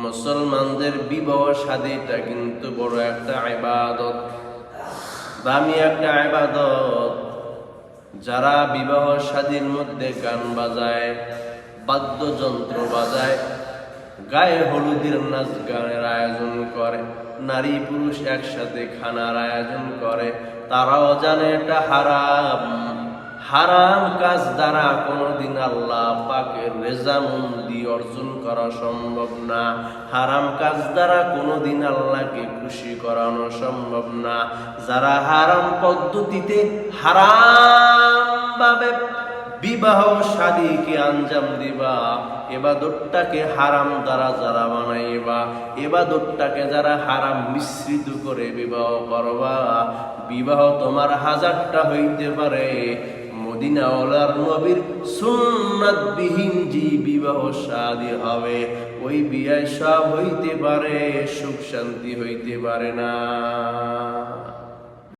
মুসলমানদের বিবাহ শাদীটা কিন্তু বড় একটা ইবাদত, দামি একটা ইবাদত। যারা বিবাহ শাদীর মধ্যে গান বাজায়, বাদ্যযন্ত্র বাজায়, গায়ে হলুদের নাচ গানের আয়োজন করে, নারী পুরুষ একসাথে খানার আয়োজন করে, তারাও জানে এটা হারাম। হারাম কাজ দ্বারা কোনোদিন আল্লাহ পাকের রেজামন্দি অর্জন করা সম্ভব না। হারাম কাজ দ্বারা কোনোদিন আল্লাহকে খুশি করানো সম্ভব না। যারা হারাম পদ্ধতিতে হারাম ভাবে বিবাহ শাদীকে আঞ্জাম দিবা, ইবাদতটাকে হারাম দ্বারা যারা বানাইবা, ইবাদতটাকে যারা হারাম মিশ্রিত করে বিবাহ করবা, বিবাহ তোমার হাজারটা হইতে পারে, মদিনাওয়ালার নবীর সুন্নাত বিহীন যে বিবাহ শাদী হবে, ওই বিয়ে সব হইতে পারে, সুখ শান্তি হইতে পারে না।